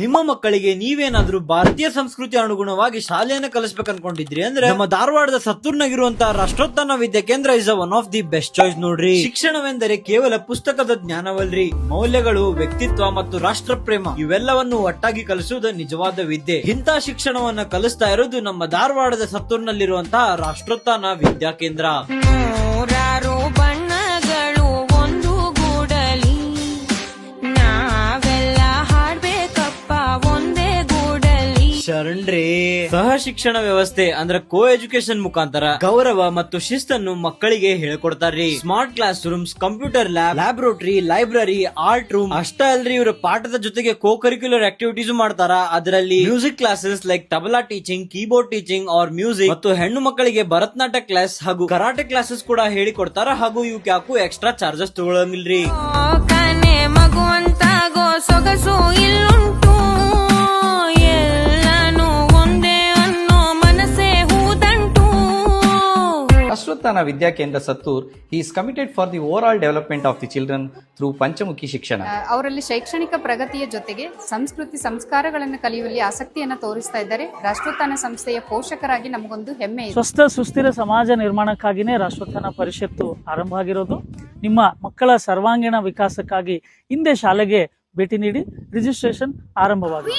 ನಿಮ್ಮ ಮಕ್ಕಳಿಗೆ ನೀವೇನಾದ್ರೂ ಭಾರತೀಯ ಸಂಸ್ಕೃತಿ ಅನುಗುಣವಾಗಿ ಶಾಲೆಯನ್ನು ಕಲಿಸ್ಬೇಕು ಅನ್ಕೊಂಡಿದ್ರಿ ಅಂದ್ರೆ ನಮ್ಮ ಧಾರವಾಡದ ಸತ್ತೂರ್ನಾಗಿರುವಂತಹ ರಾಷ್ಟ್ರೋತ್ಥಾನ ವಿದ್ಯಾ ಕೇಂದ್ರ is one of the best choice ನೋಡ್ರಿ. ಶಿಕ್ಷಣವೆಂದರೆ ಕೇವಲ ಪುಸ್ತಕದ ಜ್ಞಾನವಲ್ರಿ, ಮೌಲ್ಯಗಳು, ವ್ಯಕ್ತಿತ್ವ ಮತ್ತು ರಾಷ್ಟ್ರ ಪ್ರೇಮ ಇವೆಲ್ಲವನ್ನು ಒಟ್ಟಾಗಿ ಕಲಿಸುವುದು ನಿಜವಾದ ವಿದ್ಯೆ. ಇಂಥ ಶಿಕ್ಷಣವನ್ನ ಕಲಿಸ್ತಾ ಇರೋದು ನಮ್ಮ ಧಾರವಾಡದ ಸತ್ತೂರ್ನಲ್ಲಿರುವಂತಹ ರಾಷ್ಟ್ರೋತ್ಥಾನ ವಿದ್ಯಾ ಕೇಂದ್ರ. ನೂರಾರು ಬಣ್ಣಗಳು ಒಂದು ಗೂಡಲಿ, ನಾವೆಲ್ಲ ಹಾಡ್ಬೇಕಪ್ಪ ಒಂದೇ ಗೂಡಲಿ. ಶರಣ್ರೇ, ಸಹ ಶಿಕ್ಷಣ ವ್ಯವಸ್ಥೆ ಅಂದ್ರೆ ಕೋ ಎಜುಕೇಶನ್ ಮುಖಾಂತರ ಗೌರವ ಮತ್ತು ಶಿಸ್ತನ್ನು ಮಕ್ಕಳಿಗೆ ಹೇಳ್ಕೊಡ್ತಾರ್ರಿ. Smart class rooms, computer lab, laboratory, library, art room ಅಷ್ಟೇ ಅಲ್ರಿ, ಇವರು ಪಾಠದ ಜೊತೆಗೆ ಕೋ ಕರಿಕ್ಯುಲರ್ ಆಕ್ಟಿವಿಟೀಸ್ ಮಾಡ್ತಾರ. ಅದರಲ್ಲಿ music classes like tabla teaching, keyboard teaching R music ಮತ್ತು ಹೆಣ್ಣು ಮಕ್ಕಳಿಗೆ ಭರತನಾಟ್ಯ ಕ್ಲಾಸ್ ಹಾಗೂ ಕರಾಟೆ ಕ್ಲಾಸಸ್ ಕೂಡ ಹೇಳಿಕೊಡ್ತಾರ. ಹಾಗೂ ಇವಕ್ಕೆ ಯಾಕೂ ಎಕ್ಸ್ಟ್ರಾ ಚಾರ್ಜಸ್ ತಗೊಳಂಗಿಲ್ರಿ. ಕನೆ ಮಗುವಂತಾಗೋ ಸೊಗಸು ಇಲ್ಲುಂಟು, ಎಲ್ಲಾನು ಒಂದೇ ಅನ್ನೋ ಮನಸ್ಸೇ ಹೂದಂಟು. ರಾಷ್ಟ್ರೋತ್ಥಾನ ವಿದ್ಯಾ ಕೇಂದ್ರ Sattur is committed for the over all development of the children through Panchamukhi ಶಿಕ್ಷಣ. ಅವರಲ್ಲಿ ಶೈಕ್ಷಣಿಕ ಪ್ರಗತಿಯ ಜೊತೆಗೆ ಸಂಸ್ಕೃತಿ ಸಂಸ್ಕಾರಗಳನ್ನು ಕಲಿಯುವಲ್ಲಿ ಆಸಕ್ತಿಯನ್ನು ತೋರಿಸ್ತಾ ಇದ್ದಾರೆ. ರಾಷ್ಟ್ರೋತ್ಥಾನ ಸಂಸ್ಥೆಯ ಪೋಷಕರಾಗಿ ನಮಗೊಂದು ಹೆಮ್ಮೆ ಇದೆ. ಸ್ವಸ್ಥ ಸುಸ್ಥಿರ ಸಮಾಜ ನಿರ್ಮಾಣಕ್ಕಾಗಿಯೇ ರಾಷ್ಟ್ರೋತ್ಥಾನ ಪರಿಷತ್ತು ಆರಂಭ ಆಗಿರೋದು. ನಿಮ್ಮ ಮಕ್ಕಳ ಸರ್ವಾಂಗೀಣ ವಿಕಾಸಕ್ಕಾಗಿ ಹಿಂದೆ ಶಾಲೆಗೆ ಭೇಟಿ ನೀಡಿ ರಿಜಿಸ್ಟ್ರೇಷನ್ ಆರಂಭವಾಗಿದೆ.